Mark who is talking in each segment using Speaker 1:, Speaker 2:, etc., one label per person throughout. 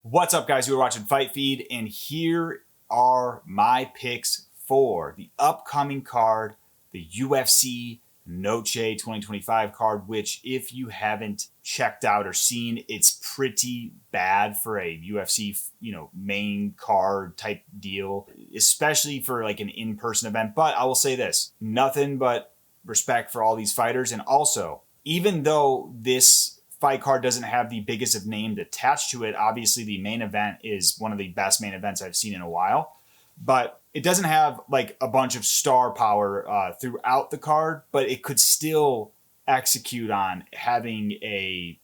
Speaker 1: What's up, guys? Who are watching Fight Feed, and here are my picks for the upcoming card, the UFC Noche 2025 card, which if you haven't checked out or seen, it's pretty bad for a UFC, main card type deal, especially for like an in-person event. But I will say this, nothing but respect for all these fighters. And also, even though this fight card doesn't have the biggest of names attached to it, obviously the main event is one of the best main events I've seen in a while, but it doesn't have like a bunch of star power throughout the card, but it could still execute on having a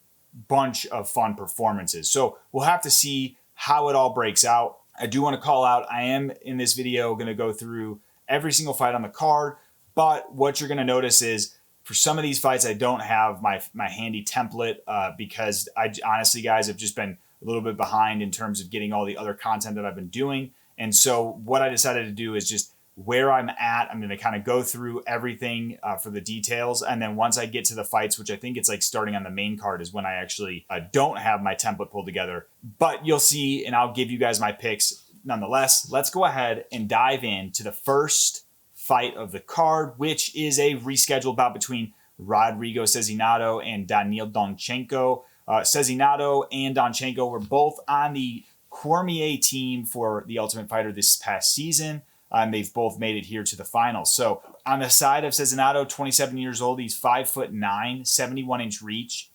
Speaker 1: bunch of fun performances. So we'll have to see how it all breaks out. I do want to call out, I am in this video going to go through every single fight on the card, but what you're going to notice is for some of these fights, I don't have my handy template because I honestly, guys, have just been a little bit behind in terms of getting all the other content that I've been doing. And so what I decided to do is just where I'm at, I'm going to kind of go through everything for the details. And then once I get to the fights, which I think it's like starting on the main card is when I actually don't have my template pulled together. But you'll see, and I'll give you guys my picks nonetheless. Let's go ahead and dive into the first fight of the card, which is a rescheduled bout between Rodrigo Sezinando and Daniil Donchenko. Sezinando and Donchenko were both on the Cormier team for the Ultimate Fighter this past season. They've both made it here to the finals. So on the side of Sezinando, 27 years old, he's 5'9", 71-inch reach.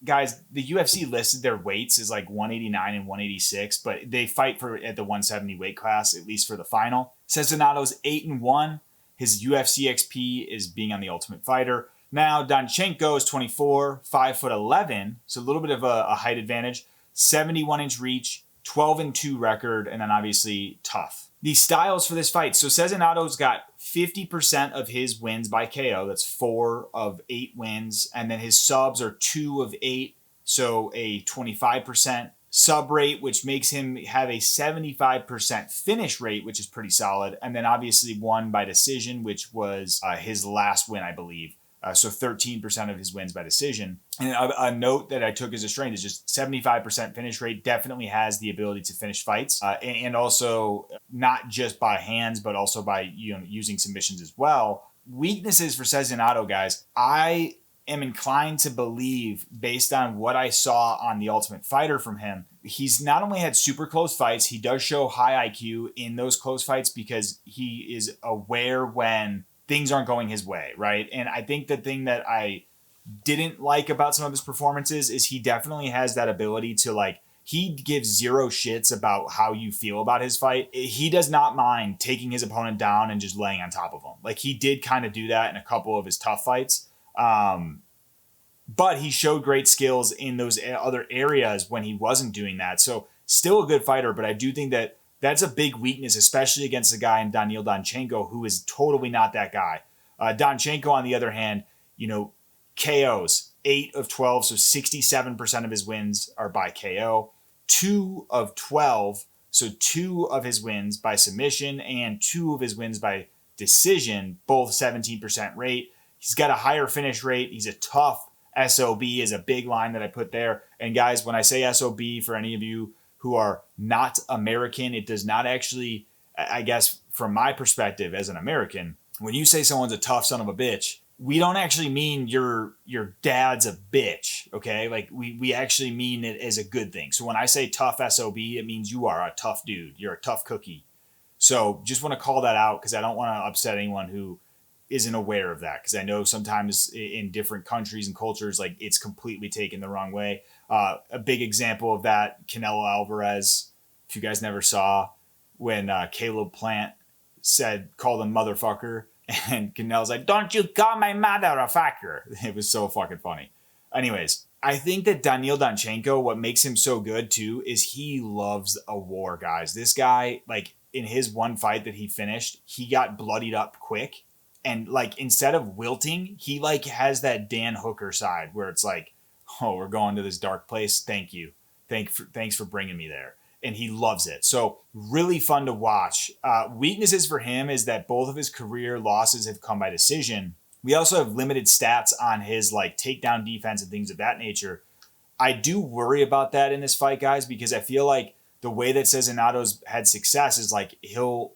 Speaker 1: Guys, the UFC listed their weights as like 189 and 186, but they fight for at the 170 weight class, at least for the final. Cezinato's 8-1. His UFC XP is being on the Ultimate Fighter. Now, Donchenko is 24, 5'11", so a little bit of a height advantage, 71-inch reach, 12-2 record, and then obviously tough. The styles for this fight. So Cezinato's got 50% of his wins by KO. That's 4 of 8 wins. And then his subs are 2 of 8. So a 25% sub rate, which makes him have a 75% finish rate, which is pretty solid. And then obviously 1 by decision, which was his last win, I believe. So 13% of his wins by decision. And a note that I took as a strength is just 75% finish rate definitely has the ability to finish fights. And also not just by hands, but also by using submissions as well. Weaknesses for Sezinando, guys. I am inclined to believe, based on what I saw on The Ultimate Fighter from him, he's not only had super close fights, he does show high IQ in those close fights because he is aware when things aren't going his way, right? And I think the thing that I didn't like about some of his performances is he definitely has that ability to he gives zero shits about how you feel about his fight. He does not mind taking his opponent down and just laying on top of him. Like he did kind of do that in a couple of his tough fights. But he showed great skills in those other areas when he wasn't doing that. So still a good fighter, but I do think that that's a big weakness, especially against a guy in Daniil Donchenko, who is totally not that guy. Donchenko, on the other hand, KOs, 8 of 12, so 67% of his wins are by KO. 2 of 12, so 2 of his wins by submission, and 2 of his wins by decision, both 17% rate. He's got a higher finish rate. He's a tough SOB is a big line that I put there. And guys, when I say SOB, for any of you who are not American, it does not actually, I guess, from my perspective as an American, when you say someone's a tough son of a bitch, we don't actually mean your dad's a bitch, okay? Like we actually mean it as a good thing. So when I say tough SOB, it means you are a tough dude. You're a tough cookie. So just want to call that out because I don't want to upset anyone who isn't aware of that, because I know sometimes in different countries and cultures, like it's completely taken the wrong way. A big example of that, Canelo Alvarez, if you guys never saw, when Caleb Plant called him motherfucker, and Canelo's like, "Don't you call my mother a fucker." It was so fucking funny. Anyways, I think that Daniil Donchenko, what makes him so good too, is he loves a war, guys. This guy, like in his one fight that he finished, he got bloodied up quick. And instead of wilting, he has that Dan Hooker side where it's like, oh, we're going to this dark place. Thank you. Thanks for bringing me there. And he loves it. So really fun to watch. Weaknesses for him is that both of his career losses have come by decision. We also have limited stats on his takedown defense and things of that nature. I do worry about that in this fight, guys, because I feel like the way that Sezinato's had success is like he'll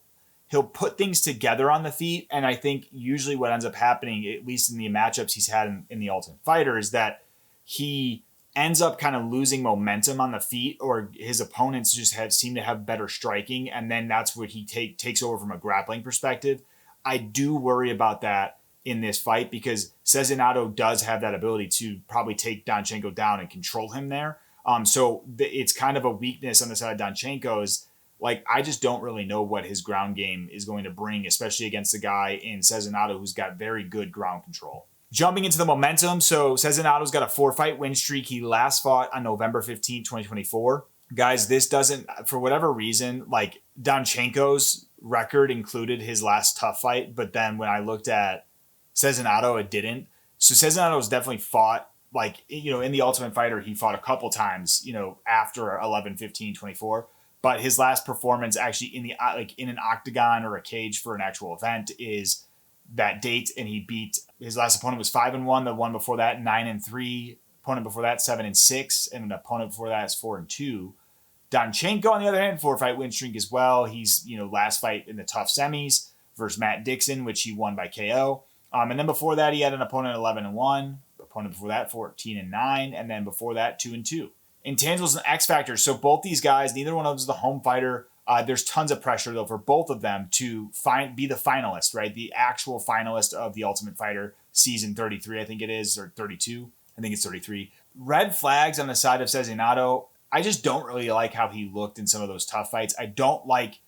Speaker 1: put things together on the feet. And I think usually what ends up happening, at least in the matchups he's had in the Ultimate Fighter, is that he ends up kind of losing momentum on the feet, or his opponents just seem to have better striking. And then that's what he takes over from a grappling perspective. I do worry about that in this fight because Sezinando does have that ability to probably take Donchenko down and control him there. So it's kind of a weakness on the side of Donchenko is like, I just don't really know what his ground game is going to bring, especially against a guy in Sezinando who's got very good ground control. Jumping into the momentum, so Sezinato's got a 4-fight win streak. He last fought on November 15, 2024. Guys, this doesn't, for whatever reason, like Donchenko's record included his last tough fight, but then when I looked at Sezinando, it didn't. So Sezinato's definitely fought, like, in the Ultimate Fighter, he fought a couple times, after 11-15-24. But his last performance actually in an octagon or a cage for an actual event is that date, and he beat his last opponent was 5-1. The one before that 9-3. Opponent before that 7-6, and an opponent before that is 4-2. Donchenko, on the other hand, 4-fight win streak as well. He's last fight in the tough semis versus Matt Dixon, which he won by KO. And then before that, he had an opponent 11-1. Opponent before that 14-9, and then before that 2-2. Intangibles and X factors. So both these guys, neither one of them is the home fighter. There's tons of pressure though for both of them to be the finalist, right? The actual finalist of the Ultimate Fighter season 33, I think it is, or 32. I think it's 33. Red flags on the side of Sezinado. I just don't really like how he looked in some of those tough fights. I don't like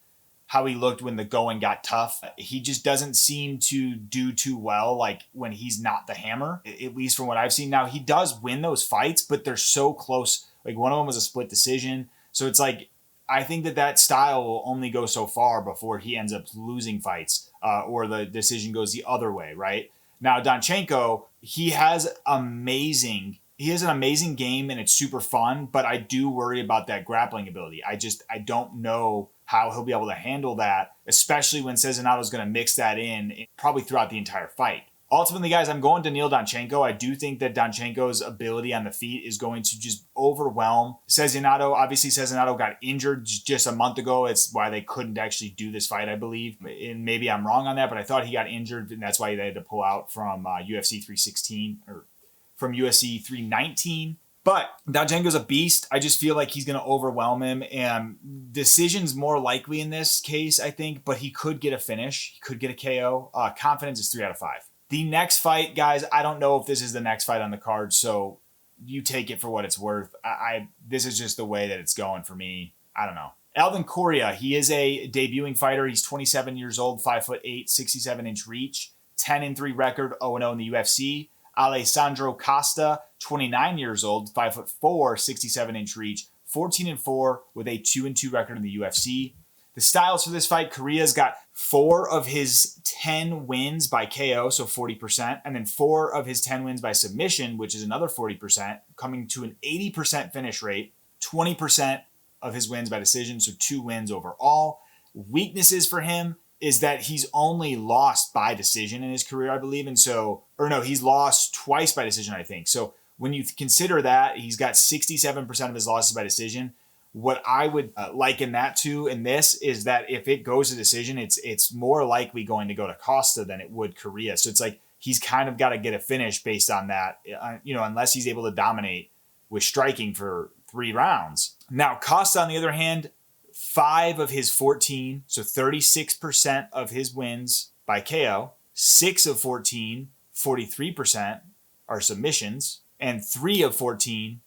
Speaker 1: how he looked when the going got tough. He just doesn't seem to do too well, like when he's not the hammer, at least from what I've seen. Now, he does win those fights, but they're so close. Like one of them was a split decision. So it's like, I think that style will only go so far before he ends up losing fights or the decision goes the other way, right? Now, Donchenko, he has an amazing game and it's super fun, but I do worry about that grappling ability. I don't know how he'll be able to handle that, especially when Sezinado is going to mix that in probably throughout the entire fight. Ultimately, guys, I'm going Daniil Donchenko. I do think that Donchenko's ability on the feet is going to just overwhelm Sezinado. Obviously, Sezinado got injured just a month ago. It's why they couldn't actually do this fight, I believe. And maybe I'm wrong on that, but I thought he got injured, and that's why they had to pull out from UFC 316 or from UFC 319. But Donchenko's a beast. I just feel like he's going to overwhelm him. And decision's more likely in this case, I think. But he could get a finish. He could get a KO. Confidence is 3 out of 5. The next fight, guys, I don't know if this is the next fight on the card. So you take it for what it's worth. This is just the way that it's going for me. I don't know. Alvin Correa, he is a debuting fighter. He's 27 years old, 5'8", 67-inch reach, 10-3 record, 0-0 in the UFC. Alessandro Costa, 29 years old, 5'4", 67-inch reach, 14-4 with a 2-2 record in the UFC. The styles for this fight, Correa's got 4 of his 10 wins by KO, so 40%, and then 4 of his 10 wins by submission, which is another 40%, coming to an 80% finish rate, 20% of his wins by decision, so 2 wins overall. Weaknesses for him is that he's only lost by decision in his career, I believe. And so, or no, he's lost twice by decision, I think. So when you consider that, he's got 67% of his losses by decision. What I would liken that to in this is that if it goes to decision, it's more likely going to go to Costa than it would Correa. So it's like he's kind of got to get a finish based on that, unless he's able to dominate with striking for 3 rounds. Now, Costa, on the other hand, 5 of his 14, so 36% of his wins by KO, 6 of 14, 43% are submissions, and 3 of 14,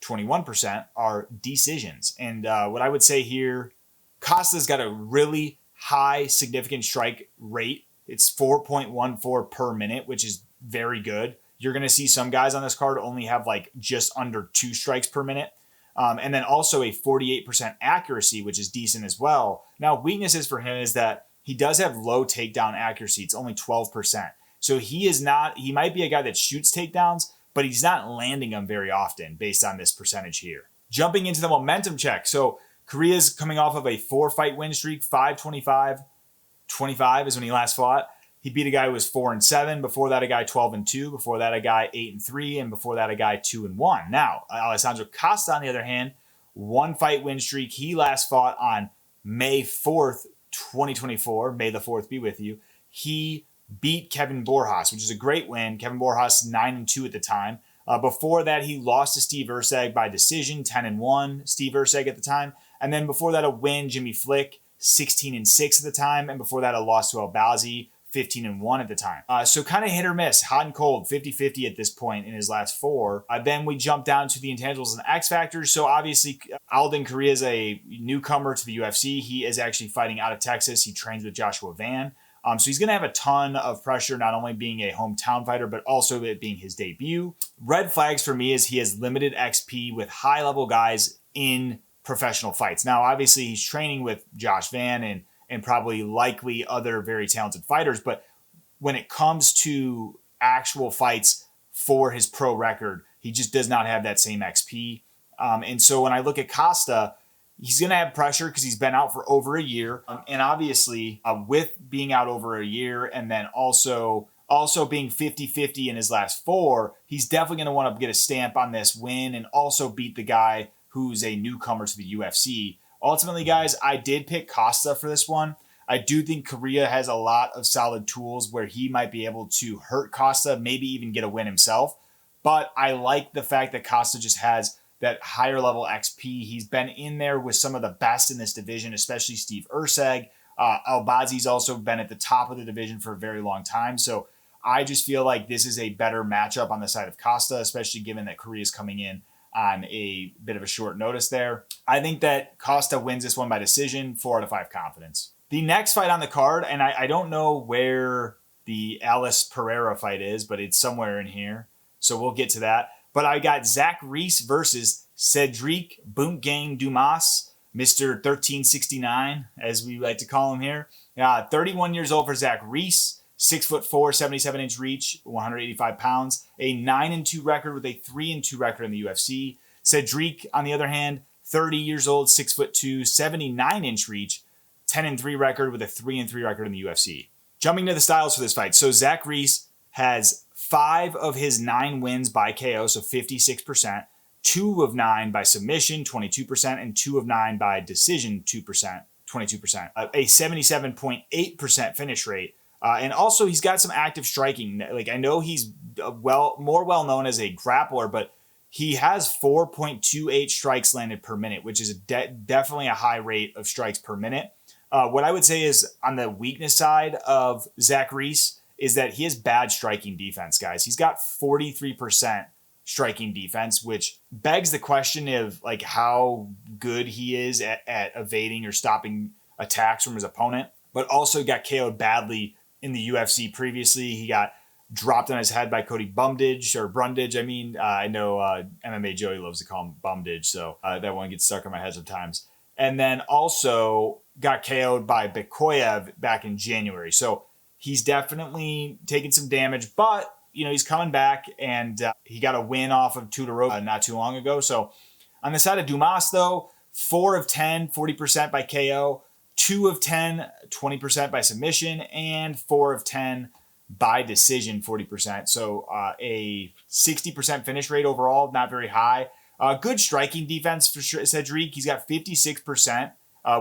Speaker 1: 21% are decisions. And what I would say here, Costa's got a really high significant strike rate. It's 4.14 per minute, which is very good. You're going to see some guys on this card only have like just under 2 strikes per minute. And then also a 48% accuracy, which is decent as well. Now, weaknesses for him is that he does have low takedown accuracy. It's only 12%. So he might be a guy that shoots takedowns, but he's not landing them very often based on this percentage here. Jumping into the momentum check. So Correa's coming off of a 4-fight win streak, 5-25. 25 is when he last fought. He beat a guy who was 4-7. Before that, a guy 12-2. Before that, a guy 8-3. And before that, a guy 2-1. Now, Alessandro Costa, on the other hand, 1-fight win streak. He last fought on May 4th, 2024. May the 4th be with you. He beat Kevin Borjas, which is a great win. Kevin Borjas, 9-2 at the time. Before that, he lost to Steve Erceg by decision, 10-1. Steve Erceg at the time. And then before that, a win, Jimmy Flick, 16-6 at the time. And before that, a loss to Albazi, 15-1 at the time. So kind of hit or miss, hot and cold, 50-50 at this point in his last 4. Then we jump down to the intangibles and X factors. So obviously, Alden Correa is a newcomer to the UFC. He is actually fighting out of Texas. He trains with Joshua Van. So he's going to have a ton of pressure, not only being a hometown fighter, but also it being his debut. Red flags for me is he has limited XP with high-level guys in professional fights. Now, obviously, he's training with Josh Van and probably likely other very talented fighters. But when it comes to actual fights for his pro record, he just does not have that same XP. And so when I look at Costa, he's going to have pressure because he's been out for over a year. And obviously, with being out over a year and then also being 50-50 in his last 4, he's definitely going to want to get a stamp on this win and also beat the guy who's a newcomer to the UFC. Ultimately, guys, I did pick Costa for this one. I do think Correa has a lot of solid tools where he might be able to hurt Costa, maybe even get a win himself. But I like the fact that Costa just has that higher level XP. He's been in there with some of the best in this division, especially Steve Erceg. Albazi's also been at the top of the division for a very long time. So I just feel like this is a better matchup on the side of Costa, especially given that Correa's coming in on a bit of a short notice there. I think that Costa wins this one by decision, 4 out of 5 confidence. The next fight on the card, and I don't know where the Alice Pereira fight is, but it's somewhere in here. So we'll get to that. But I got Zach Reese versus Sedriques Boomgang Dumas, Mr. 1369, as we like to call him here. 31 years old for Zach Reese. 6'4", 77-inch reach, 185 pounds, a 9-2 record with a 3-2 record in the UFC. Sedriques, on the other hand, 30 years old, 6'2", 79-inch reach, 10-3 record with a 3-3 record in the UFC. Jumping to the styles for this fight. So Zach Reese has 5 of his 9 wins by KO, so 56%, 2 of 9 by submission, 22%, and 2 of 9 by decision, 22%, a 77.8% finish rate. And also, he's got some active striking. Like, I know he's more well known as a grappler, but he has 4.28 strikes landed per minute, which is definitely a high rate of strikes per minute. What I would say is on the weakness side of Zach Reese is that he has bad striking defense, guys. He's got 43% striking defense, which begs the question of like how good he is at evading or stopping attacks from his opponent, but also got KO'd badly in the UFC previously. He got dropped on his head by Cody Brundage. I know MMA Joey loves to call him Bumdage, so that one gets stuck in my head sometimes. And then also got KO'd by Bikoyev back in January. So he's definitely taken some damage, but he's coming back, and he got a win off of Todorović not too long ago. So on the side of Dumas, though, 4 of 10, 40% by KO, 2 of 10, 20% by submission, and 4 of 10 by decision, 40%. So a 60% finish rate overall, not very high. Good striking defense for Sedriques. He's got 56%,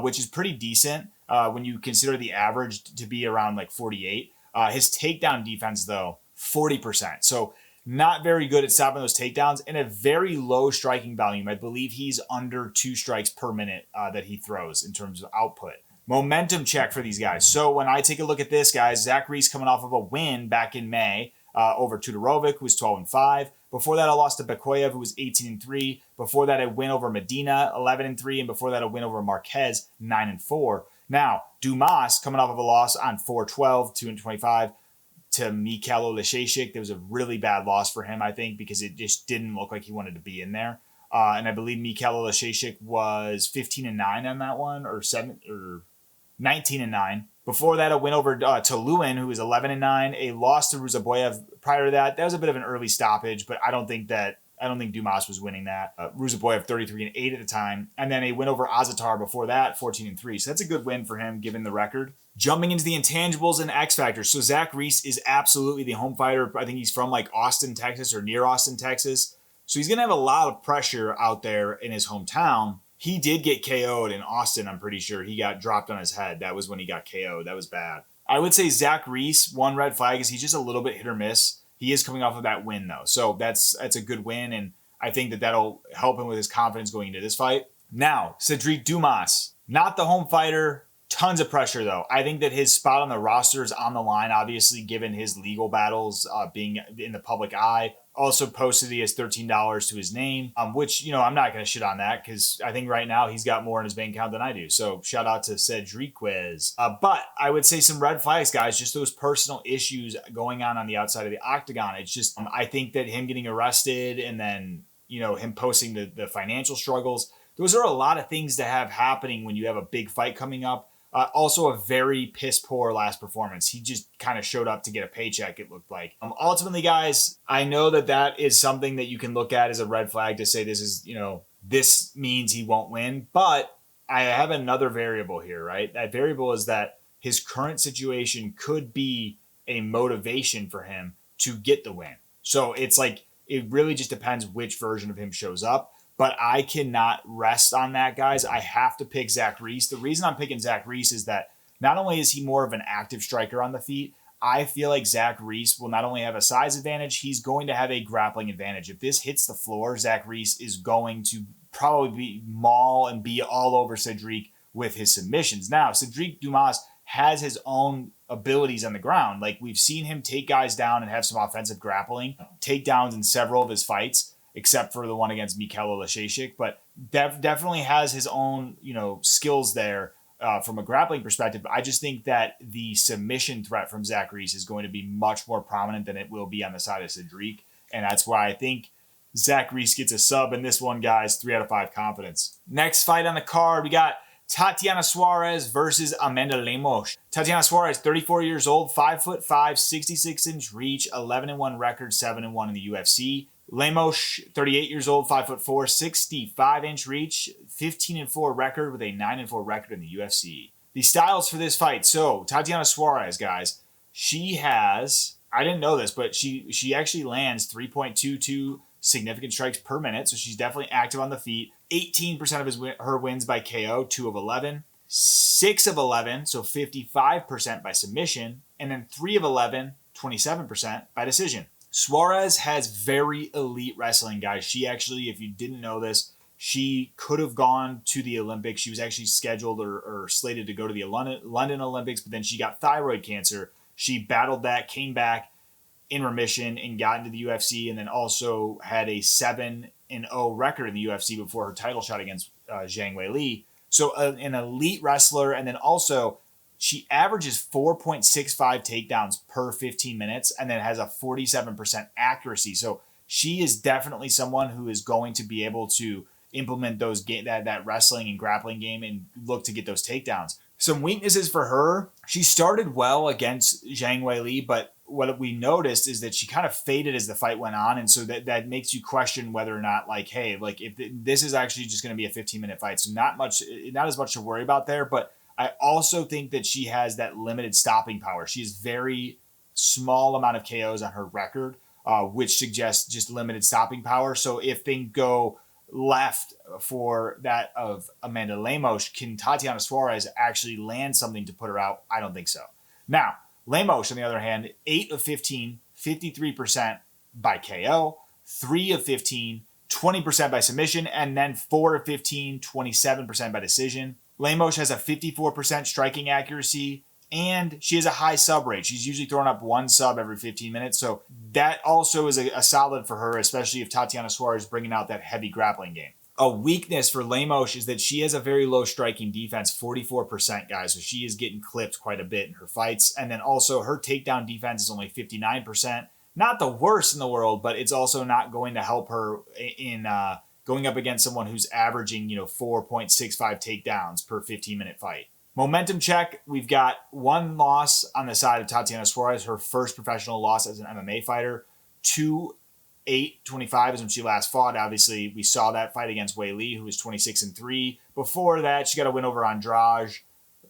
Speaker 1: which is pretty decent when you consider the average to be around like 48. His takedown defense, though, 40%. So not very good at stopping those takedowns, and a very low striking volume. I believe he's under 2 strikes per minute that he throws in terms of output. Momentum check for these guys. So when I take a look at this, guys, Zach Reese coming off of a win back in May over Todorović, who was 12-5. Before that, I lost to Bikoyev, who was 18-3. Before that, a win over Medina, 11-3. And before that, a win over Marquez, 9-4. Now, Dumas coming off of a loss on 4-12, 2-25 to Mikhailo Leshashik. There was a really bad loss for him, I think, because it just didn't look like he wanted to be in there. And I believe Mikhailo Leshashik was 15-9 on that one, or 19-9. Before that, a win over to Lewin, who was 11-9. A loss to Ruzaboyev prior to that. That was a bit of an early stoppage, but I don't think that I don't think Dumas was winning that. Ruziboyev 33-8 at the time. And then a win over Azatar before that, 14-3. So that's a good win for him given the record. Jumping into the intangibles and X factors. So Zach Reese is absolutely the home fighter. I think he's from like Austin, Texas or near Austin, Texas. So he's going to have a lot of pressure out there in his hometown. He did get KO'd in Austin, I'm pretty sure. He got dropped on his head. That was when he got KO'd. That was bad. I would say Zach Reese, one red flag is he's just a little bit hit or miss. He is coming off of that win, though. So that's a good win, and I think that that'll help him with his confidence going into this fight. Now, Sedriques Dumas, not the home fighter. Tons of pressure, though. I think that his spot on the roster is on the line, obviously, given his legal battles being in the public eye. Also posted he has $13 to his name, which, I'm not going to shit on that because I think right now he's got more in his bank account than I do. So shout out to Sedriques. But I would say some red flags, guys, just those personal issues going on the outside of the octagon. It's just, I think that him getting arrested and then, him posting the financial struggles, those are a lot of things to have happening when you have a big fight coming up. Also a very piss poor last performance. He just kind of showed up to get a paycheck, it looked like. Ultimately, guys, I know that is something that you can look at as a red flag to say this is, this means he won't win. But I have another variable here, right? That variable is that his current situation could be a motivation for him to get the win. So it's like, it really just depends which version of him shows up. But I cannot rest on that, guys. I have to pick Zach Reese. The reason I'm picking Zach Reese is that not only is he more of an active striker on the feet, I feel like Zach Reese will not only have a size advantage, he's going to have a grappling advantage. If this hits the floor, Zach Reese is going to probably maul and be all over Sedriques with his submissions. Now, Sedriques Dumas has his own abilities on the ground. Like, we've seen him take guys down and have some offensive grappling, takedowns in several of his fights, except for the one against Mikhail Oleszejczyk, but definitely has his own, skills there from a grappling perspective. I just think that the submission threat from Zach Reese is going to be much more prominent than it will be on the side of Sedriques, and that's why I think Zach Reese gets a sub in this one, guys. 3 out of 5 confidence. Next fight on the card, we got Tatiana Suarez versus Amanda Lemos. Tatiana Suarez, 34 years old, 5'5", 66-inch reach, 11-1 record, 7-1 in the UFC. Lemos, 38 years old, 5'4", 65-inch reach, 15-4 record with a 9-4 record in the UFC. The styles for this fight. So Tatiana Suarez, guys, she has, I didn't know this, but she actually lands 3.22 significant strikes per minute. So she's definitely active on the feet. 18% of her wins by KO, 2 of 11. 6 of 11, so 55% by submission. And then 3 of 11, 27% by decision. Suarez has very elite wrestling, guys. She actually, if you didn't know this, she could have gone to the Olympics. She was actually scheduled or slated to go to the London Olympics, but then she got thyroid cancer. She battled that, came back in remission, and got into the UFC, and then also had a 7-0 record in the UFC before her title shot against Zhang Weili. So an elite wrestler, and then also she averages 4.65 takedowns per 15 minutes and then has a 47% accuracy. So she is definitely someone who is going to be able to implement those that wrestling and grappling game and look to get those takedowns. Some weaknesses for her. She started well against Zhang Weili, but what we noticed is that she kind of faded as the fight went on. And so that makes you question whether or not, if this is actually just going to be a 15-minute fight. So not as much to worry about there, but I also think that she has that limited stopping power. She has very small amount of KOs on her record, which suggests just limited stopping power. So if things go left for that of Amanda Lemos, can Tatiana Suarez actually land something to put her out? I don't think so. Now, Lemos, on the other hand, 8 of 15, 53% by KO, 3 of 15, 20% by submission, and then 4 of 15, 27% by decision. Lemos has a 54% striking accuracy, and she has a high sub rate. She's usually throwing up 1 sub every 15 minutes, so that also is a solid for her, especially if Tatiana Suarez is bringing out that heavy grappling game. A weakness for Lemos is that she has a very low striking defense, 44%, guys, so she is getting clipped quite a bit in her fights. And then also her takedown defense is only 59%. Not the worst in the world, but it's also not going to help her in going up against someone who's averaging, 4.65 takedowns per 15-minute fight. Momentum check. We've got 1 loss on the side of Tatiana Suarez, her first professional loss as an MMA fighter, to 8/25 is when she last fought. Obviously, we saw that fight against Wei Li, who was 26-3. Before that, she got a win over Andrade,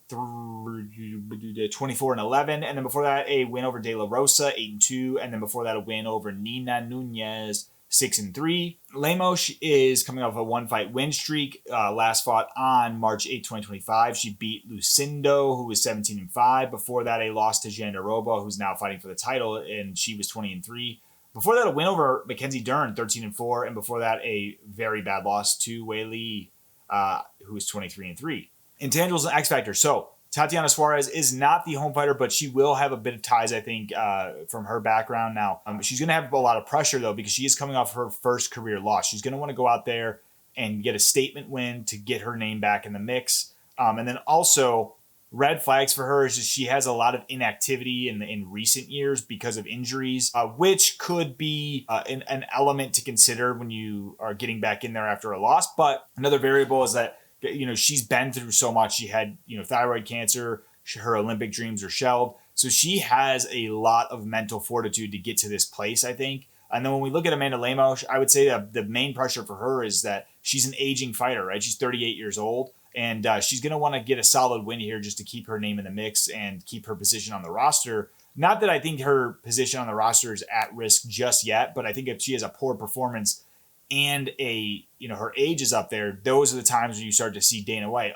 Speaker 1: 24-11. And then before that, a win over De La Rosa, 8-2. And then before that, a win over Nina Nunez, 6-3. Lemos is coming off a one-fight win streak. Last fought on March 8, 2025. She beat Lucindo, who was 17-5. Before that, a loss to Jandiroba, who's now fighting for the title, and she was 20-3. Before that, a win over Mackenzie Dern, 13-4. And before that, a very bad loss to Wei Li, who was 23-3. Intangibles and X Factor. So Tatiana Suarez is not the home fighter, but she will have a bit of ties, I think, from her background. Now, she's going to have a lot of pressure, though, because she is coming off her first career loss. She's going to want to go out there and get a statement win to get her name back in the mix. And then also, red flags for her is just she has a lot of inactivity in recent years because of injuries, which could be an element to consider when you are getting back in there after a loss. But another variable is that, you know, she's been through so much. She had, you know, thyroid cancer. Her Olympic dreams are shelved. So she has a lot of mental fortitude to get to this place, I think. And then when we look at Amanda Lemos, I would say that the main pressure for her is that she's an aging fighter, right? She's 38 years old. And she's going to want to get a solid win here just to keep her name in the mix and keep her position on the roster. Not that I think her position on the roster is at risk just yet, but I think if she has a poor performance and her age is up there, those are the times when you start to see Dana White.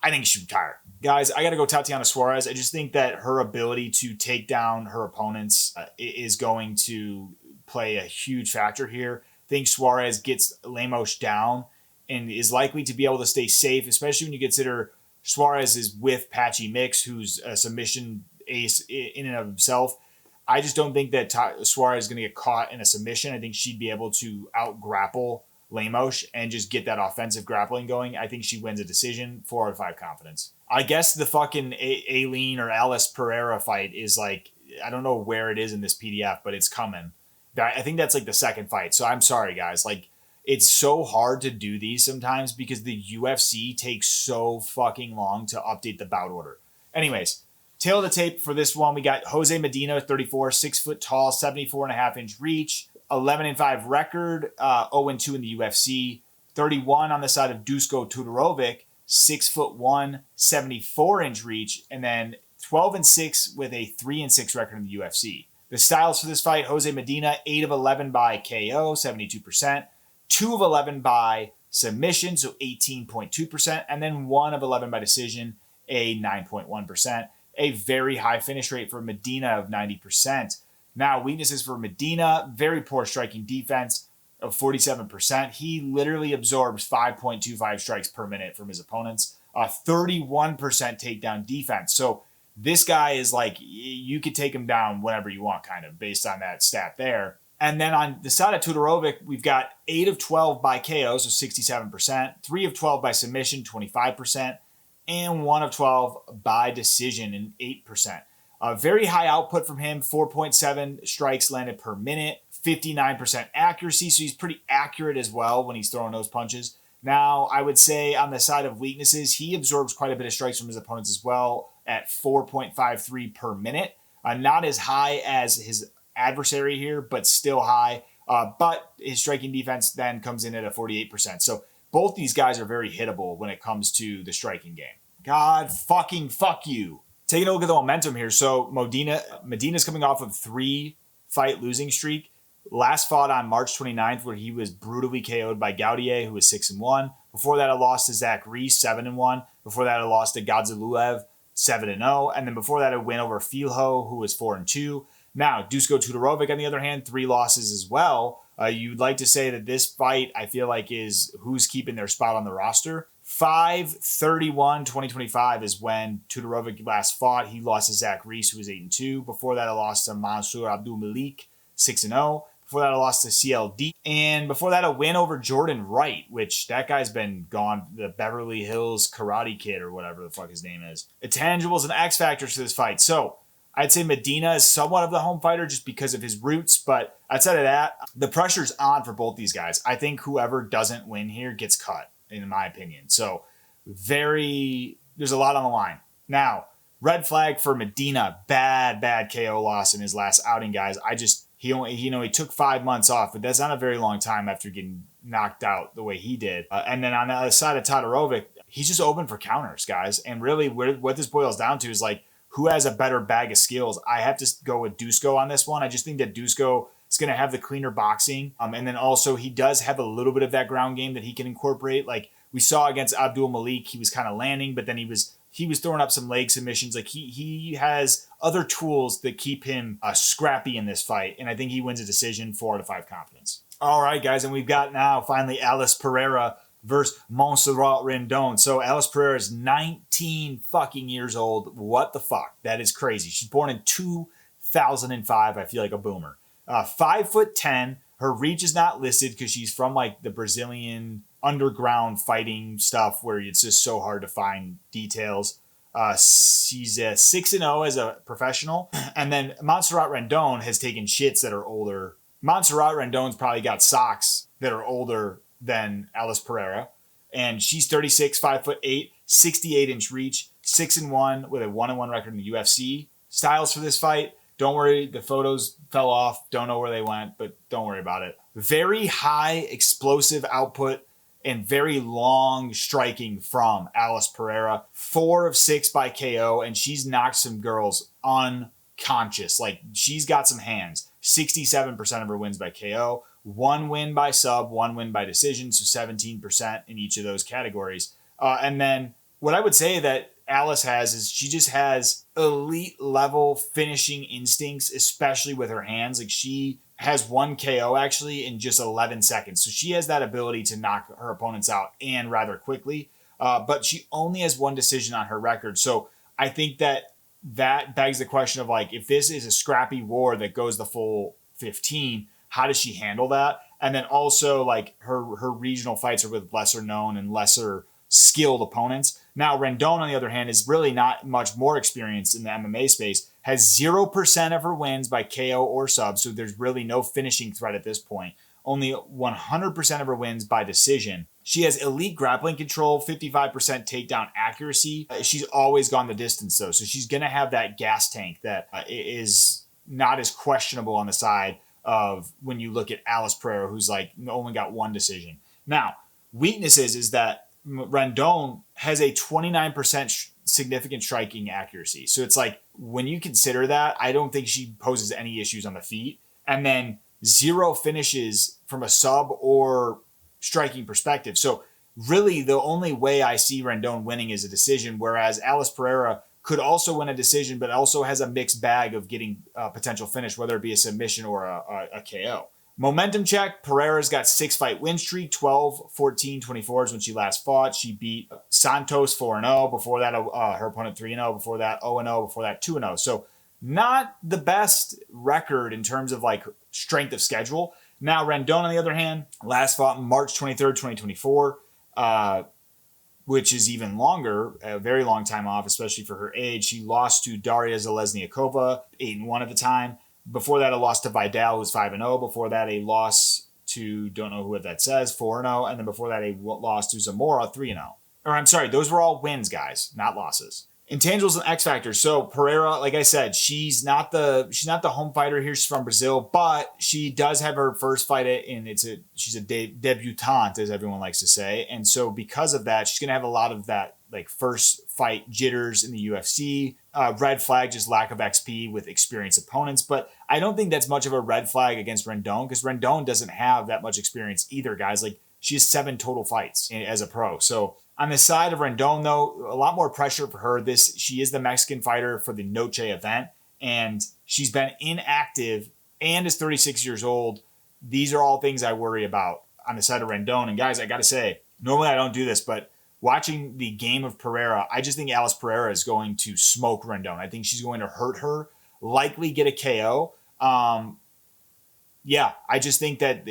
Speaker 1: I think she should retire. Guys, I got to go Tatiana Suarez. I just think that her ability to take down her opponents is going to play a huge factor here. I think Suarez gets Lemos down and is likely to be able to stay safe, especially when you consider Suarez is with Patchy Mix, who's a submission ace in and of himself. I just don't think that Suarez is going to get caught in a submission. I think she'd be able to out-grapple Lemos and just get that offensive grappling going. I think she wins a decision, 4 out of 5 confidence. I guess the fucking Aileen or Alice Pereira fight is like, I don't know where it is in this PDF, but it's coming. I think that's like the second fight. So I'm sorry, guys. Like, it's so hard to do these sometimes because the UFC takes so fucking long to update the bout order. Anyways, tail of the tape for this one, we got José Medina, 34, 6 foot tall, 74.5-inch reach, 11-5 record, 0-2 in the UFC, 31 on the side of Duško Todorović, 6'1", 74-inch reach, and then 12-6 with a 3-6 record in the UFC. The styles for this fight, José Medina, 8 of 11 by KO, 72%, 2 of 11 by submission, so 18.2%, and then 1 of 11 by decision, a 9.1%. A very high finish rate for Medina of 90%. Now, weaknesses for Medina, very poor striking defense of 47%. He literally absorbs 5.25 strikes per minute from his opponents, 31% takedown defense. So this guy is like, you could take him down whenever you want, kind of, based on that stat there. And then on the side of Todorović, we've got 8 of 12 by KO, so 67%, 3 of 12 by submission, 25%, and 1 of 12 by decision, and 8%. Very high output from him, 4.7 strikes landed per minute, 59% accuracy, so he's pretty accurate as well when he's throwing those punches. Now, I would say on the side of weaknesses, he absorbs quite a bit of strikes from his opponents as well at 4.53 per minute. Not as high as his adversary here, but still high. But his striking defense then comes in at a 48%. So both these guys are very hittable when it comes to the striking game. God fucking fuck you. Taking a look at the momentum here. So Medina's coming off of 3-fight losing streak. Last fought on March 29th where he was brutally KO'd by Gaudier, who was 6-1. Before that, I lost to Zachary, 7-1. Before that, I lost to Godzaluev, 7-0. And then before that, a win over Filho, who was 4-2. Now, Duško Todorović, on the other hand, 3 losses as well. You'd like to say that this fight, I feel like, is who's keeping their spot on the roster. 5/31/2025 is when Todorović last fought. He lost to Zach Reese, who was 8-2. Before that, I lost to Mansour Abdulmalik, 6-0. Before that, I lost to CLD. And before that, a win over Jordan Wright, which that guy's been gone, the Beverly Hills Karate Kid or whatever the fuck his name is. Intangibles and X factors to this fight. So I'd say Medina is somewhat of the home fighter just because of his roots. But outside of that, the pressure's on for both these guys. I think whoever doesn't win here gets cut, in my opinion. So there's a lot on the line. Now, red flag for Medina. Bad KO loss in his last outing, guys. he took 5 months off, but that's not a very long time after getting knocked out the way he did. And then on the other side of Todorović, he's just open for counters, guys. And really what this boils down to is like, who has a better bag of skills? I have to go with Duško on this one. I just think that Duško is going to have the cleaner boxing. And then also he does have a little bit of that ground game that he can incorporate. Like we saw against Abdul Malik, he was kind of landing, but then he was throwing up some leg submissions. Like he has other tools that keep him scrappy in this fight. And I think he wins a decision 4-5 confidence. All right, guys. And we've got now finally Alice Pereira versus Montserrat Rendon. So Alice Pereira is 19 fucking years old. What the fuck? That is crazy. She's born in 2005. I feel like a boomer. 5'10". Her reach is not listed because she's from like the Brazilian underground fighting stuff where it's just so hard to find details. She's 6-0 as a professional. And then Montserrat Rendon has taken shits that are older. Montserrat Rendon's probably got socks that are older than Alice Pereira. And she's 36, 5'8", 68-inch reach, 6-1 with a 1-1 record in the UFC. Styles for this fight, don't worry, the photos fell off. Don't know where they went, but don't worry about it. Very high explosive output and very long striking from Alice Pereira. 4 of 6 by KO, and she's knocked some girls unconscious. Like, she's got some hands. 67% of her wins by KO. 1 win by sub, 1 win by decision, so 17% in each of those categories. And then what I would say that Alice has is she just has elite level finishing instincts, especially with her hands. Like she has 1 KO actually in just 11 seconds. So she has that ability to knock her opponents out and rather quickly. But she only has 1 decision on her record. So I think that begs the question of like, if this is a scrappy war that goes the full 15, how does she handle that? And then also like her regional fights are with lesser known and lesser skilled opponents. Now, Rendon, on the other hand, is really not much more experienced in the MMA space, has 0% of her wins by KO or sub, so there's really no finishing threat at this point. Only 100% of her wins by decision. She has elite grappling control, 55% takedown accuracy. She's always gone the distance, though, so she's going to have that gas tank that is not as questionable on the side of when you look at Alice Pereira, who's like only got 1 decision. Now, weaknesses is that Rendon has a 29% significant striking accuracy. So it's like, when you consider that, I don't think she poses any issues on the feet. And then 0 finishes from a sub or striking perspective. So really the only way I see Rendon winning is a decision, whereas Alice Pereira could also win a decision, but also has a mixed bag of getting a potential finish, whether it be a submission or a KO. Momentum check, Pereira's got 6-fight win streak, 12, 14, 24 is when she last fought. She beat Santos 4-0. Before that, her opponent 3-0. Before that, 0-0. Before that, 2-0. So not the best record in terms of like strength of schedule. Now, Rendon, on the other hand, last fought March 23rd, 2024, which is even longer, a very long time off, especially for her age. She lost to Daria Zalesniakova, 8-1 at the time. Before that, a loss to Vidal, who's 5-0. Before that, a loss to, don't know who that says, 4-0. And then before that, a loss to Zamora, 3-0. Or I'm sorry, those were all wins, guys, not losses. Intangibles and X factors. So Pereira, like I said, she's not the home fighter here. She's from Brazil, but she does have her first fight she's a debutante, as everyone likes to say. And so because of that, she's gonna have a lot of that like first fight jitters in the UFC. Red flag, just lack of XP with experienced opponents. But I don't think that's much of a red flag against Rendon, because Rendon doesn't have that much experience either, guys. Like, she has 7 total fights as a pro. So on the side of Rendon, though, a lot more pressure for her. She is the Mexican fighter for the Noche event, and she's been inactive and is 36 years old. These are all things I worry about on the side of Rendon. And guys, I got to say, normally I don't do this, but watching the game of Pereira, I just think Alice Pereira is going to smoke Rendon. I think she's going to hurt her, likely get a KO. Yeah, I just think that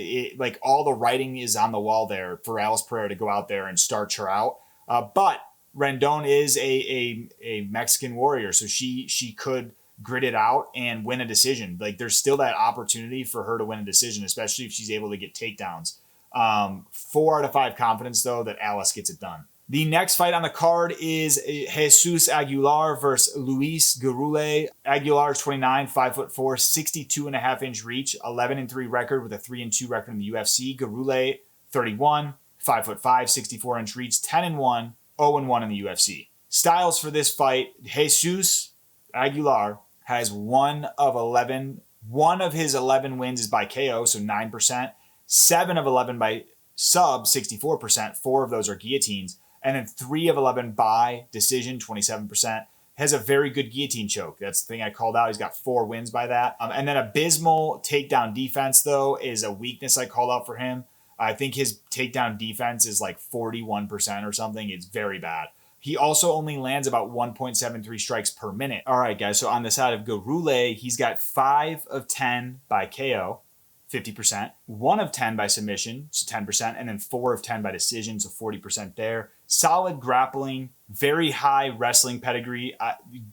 Speaker 1: all the writing is on the wall there for Alice Pereira to go out there and starch her out. But Rendon is a Mexican warrior, so she could grit it out and win a decision. Like, there's still that opportunity for her to win a decision, especially if she's able to get takedowns. 4 out of 5 confidence, though, that Alice gets it done. The next fight on the card is Jesús Aguilar versus Luis Gurule. Aguilar is 29, 5'4", 62.5-inch reach, 11-3 record with a 3-2 record in the UFC. Gurule, 31, 5'5", 64-inch reach, 10-1, 0-1 in the UFC. Styles for this fight: Jesús Aguilar has one of his 11 wins is by KO, so 9%. 7 of 11 by sub, 64%. 4 of those are guillotines. And then 3 of 11 by decision, 27%. Has a very good guillotine choke. That's the thing I called out. He's got 4 wins by that. And then abysmal takedown defense, though, is a weakness I called out for him. I think his takedown defense is like 41% or something. It's very bad. He also only lands about 1.73 strikes per minute. All right, guys. So on the side of Gurule, he's got 5 of 10 by KO, 50%, 1 of 10 by submission, so 10%, and then 4 of 10 by decision, so 40% there. Solid grappling, very high wrestling pedigree.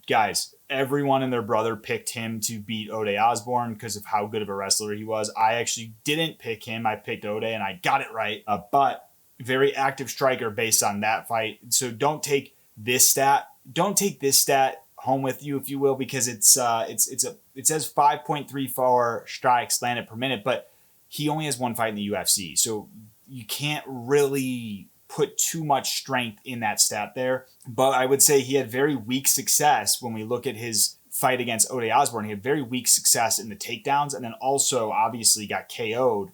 Speaker 1: Guys, everyone and their brother picked him to beat Ode Osbourne because of how good of a wrestler he was. I actually didn't pick him. I picked Ode, and I got it right. But very active striker based on that fight. So don't take this stat. Don't take this stat home with you, if you will, because it says 5.34 strikes landed per minute, but he only has one fight in the UFC, so you can't really put too much strength in that stat there. But I would say he had very weak success when we look at his fight against Ode Osbourne. He had very weak success in the takedowns, and then also obviously got KO'd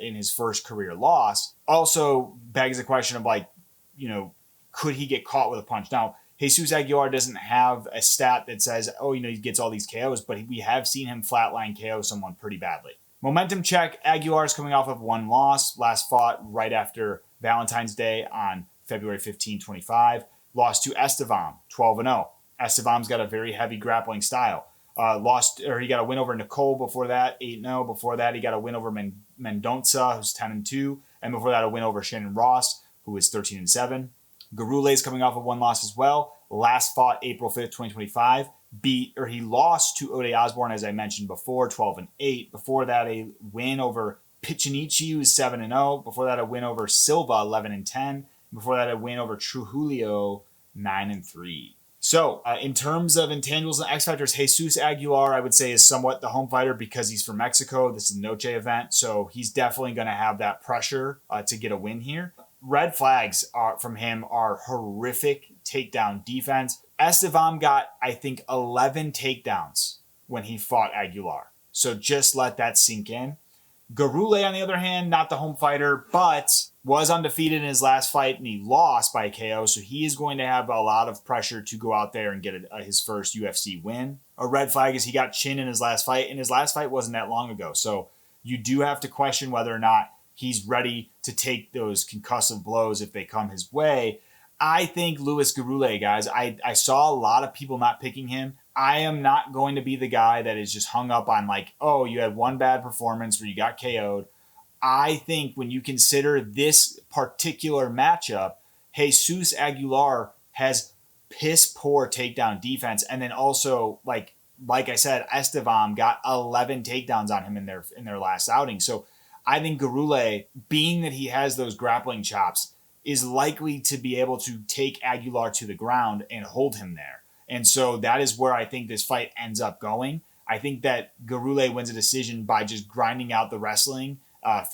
Speaker 1: in his first career loss. Also begs the question of, like, you know, could he get caught with a punch? Now, Jesús Aguilar doesn't have a stat that says, oh, you know, he gets all these KOs, but we have seen him flatline KO someone pretty badly. Momentum check. Aguilar is coming off of 1 loss. Last fought right after Valentine's Day on February 15, 25. Lost to Estevam, 12-0. Estevam's got a very heavy grappling style. He got a win over Nicole before that, 8-0. Before that, he got a win over Mendonça, who's 10-2. And before that, a win over Shannon Ross, who is 13-7. Gurule is coming off of 1 loss as well. Last fought April 5th, 2025. He lost to Ode Osbourne, as I mentioned before, 12-8. Before that, a win over Pichinicci, who's 7-0. Before that, a win over Silva, 11-10. Before that, a win over Trujillo, 9-3. So, in terms of intangibles and X factors, Jesús Aguilar, I would say, is somewhat the home fighter because he's from Mexico. This is a Noche event, so he's definitely going to have that pressure to get a win here. Red flags from him are horrific takedown defense. Estevam got, I think, 11 takedowns when he fought Aguilar. So just let that sink in. Gurule, on the other hand, not the home fighter, but was undefeated in his last fight, and he lost by KO, so he is going to have a lot of pressure to go out there and get his first UFC win. A red flag is he got chinned in his last fight, and his last fight wasn't that long ago, so you do have to question whether or not he's ready to take those concussive blows if they come his way. I think Luis Gurule, guys, I saw a lot of people not picking him. I am not going to be the guy that is just hung up on, like, oh, you had one bad performance where you got KO'd. I think when you consider this particular matchup, Jesús Aguilar has piss poor takedown defense. And then also, like I said, Estevam got 11 takedowns on him in their last outing. So I think Gurule, being that he has those grappling chops, is likely to be able to take Aguilar to the ground and hold him there. And so that is where I think this fight ends up going. I think that Gurule wins a decision by just grinding out the wrestling,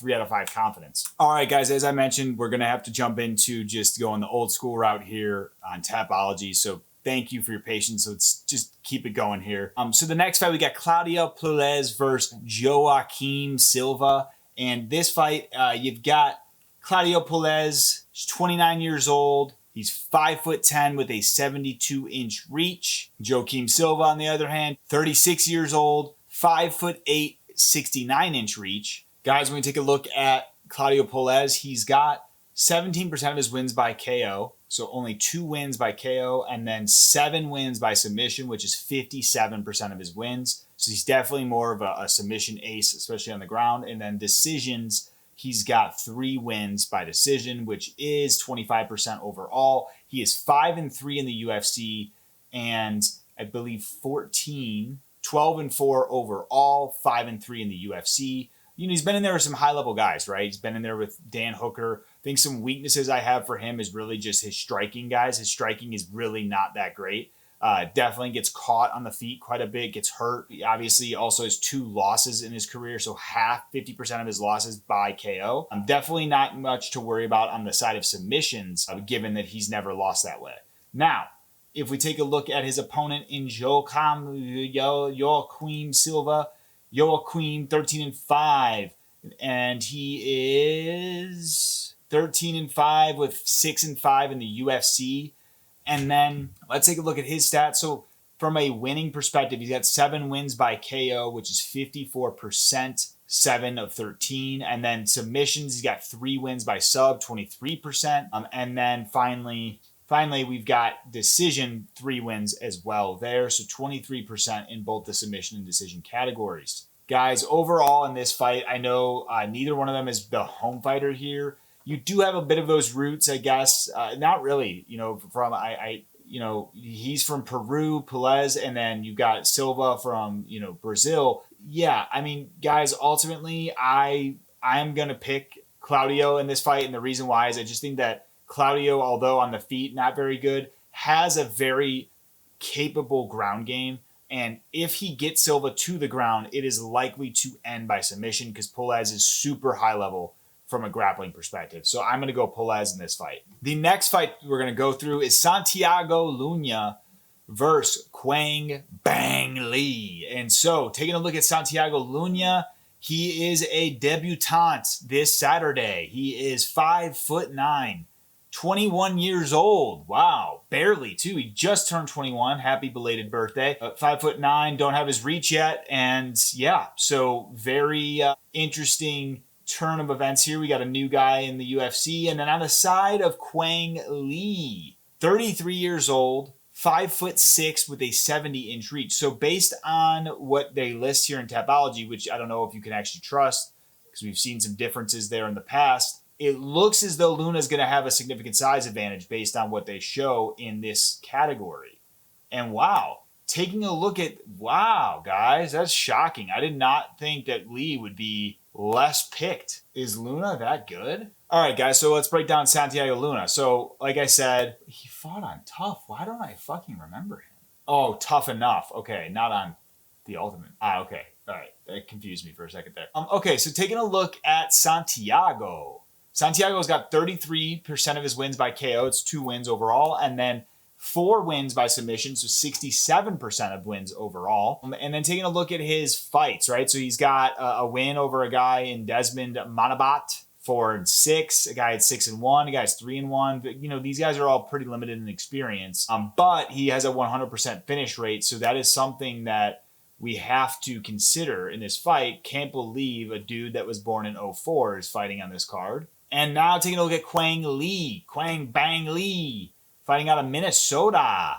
Speaker 1: 3 out of 5 confidence. All right, guys, as I mentioned, we're going to have to jump into just going the old school route here on Tapology. So thank you for your patience. Let's just keep it going here. So the next fight, we got Claudio Puelles versus Joaquim Silva. And this fight, you've got Claudio Puelles. He's 29 years old. He's 5'10" with a 72-inch reach. Joaquim Silva, on the other hand, 36 years old, 5'8", 69-inch reach. Guys, when we take a look at Claudio Puelles, he's got 17% of his wins by KO, so only 2 wins by KO, and then 7 wins by submission, which is 57% of his wins. So he's definitely more of a submission ace, especially on the ground. And then decisions, he's got 3 wins by decision, which is 25% overall. He is 5-3 in the UFC, and I believe 12-4 overall, 5-3 in the UFC. You know, he's been in there with some high-level guys, right? He's been in there with Dan Hooker think some weaknesses I have for him is really just his striking, guys. His striking is really not that great. Definitely gets caught on the feet quite a bit, gets hurt. He obviously also has 2 losses in his career, so 50% of his losses by KO. Definitely not much to worry about on the side of submissions, given that he's never lost that way. Now, if we take a look at his opponent in Joaquim Silva, Joaquim 13-5, and he is 13-5 with 6-5 in the UFC. And then let's take a look at his stats. So from a winning perspective, he's got 7 wins by KO, which is 54%, 7 of 13. And then submissions, he's got 3 wins by sub, 23%. And then finally, we've got decision, 3 wins as well there. So 23% in both the submission and decision categories. Guys, overall in this fight, I know neither one of them is the home fighter here. You do have a bit of those roots, I guess. Not really, he's from Peru, Pelez, and then you've got Silva from, Brazil. Yeah, I mean, guys, ultimately, I'm going to pick Claudio in this fight. And the reason why is I just think that Claudio, although on the feet, not very good, has a very capable ground game. And if he gets Silva to the ground, it is likely to end by submission because Pelez is super high level from a grappling perspective. So I'm going to go Pelez in this fight. The next fight we're going to go through is Santiago Luna versus Quang Bang Lee. And so taking a look at Santiago Luna, he is a debutant this Saturday. He is 5'9", 21 years old. Wow, barely too. He just turned 21. Happy belated birthday. 5'9", don't have his reach yet. And yeah, so very interesting turn of events here. We got a new guy in the UFC. And then on the side of Quang Lee, 33 years old, 5'6" with a 70-inch reach. So based on what they list here in Tapology, which I don't know if you can actually trust because we've seen some differences there in the past, it looks as though Luna's going to have a significant size advantage based on what they show in this category. And wow, taking a look at, wow, guys, that's shocking. I did not think that Lee would be less picked. Is Luna that good? All right, guys, so let's break down Santiago Luna. So, like I said, he fought on Tough. Why don't I fucking remember him? Oh, Tough Enough. Okay, not on The Ultimate. Okay. All right, that confused me for a second there. Okay, so taking a look at Santiago. Santiago's got 33% of his wins by KO. It's 2 wins overall. And then 4 wins by submission, so 67% of wins overall. And then taking a look at his fights, right? So he's got a win over a guy in Desmond Manabat, 4-6. A guy at 6-1. A guy's 3-1. But, these guys are all pretty limited in experience. But he has a 100% finish rate, so that is something that we have to consider in this fight. Can't believe a dude that was born in 2004 is fighting on this card. And now taking a look at Quang Bang Lee, fighting out of Minnesota.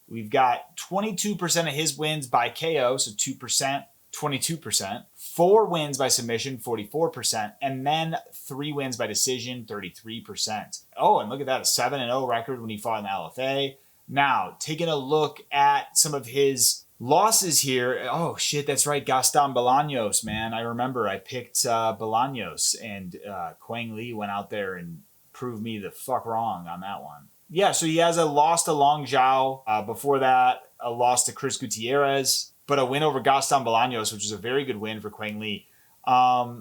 Speaker 1: We've got 22% of his wins by KO, so 2%, 22%. 4 wins by submission, 44%. And then 3 wins by decision, 33%. Oh, and look at that, a 7-0 record when he fought in the LFA. Now, taking a look at some of his losses here. Oh, shit, that's right. Gaston Bolaños, man. I remember I picked Bolaños, and Quang Lee went out there and proved me the fuck wrong on that one. Yeah, so he has a loss to Long Zhao. Before that, a loss to Chris Gutierrez, but a win over Gaston Bolaños, which is a very good win for Quang Lee. Yeah,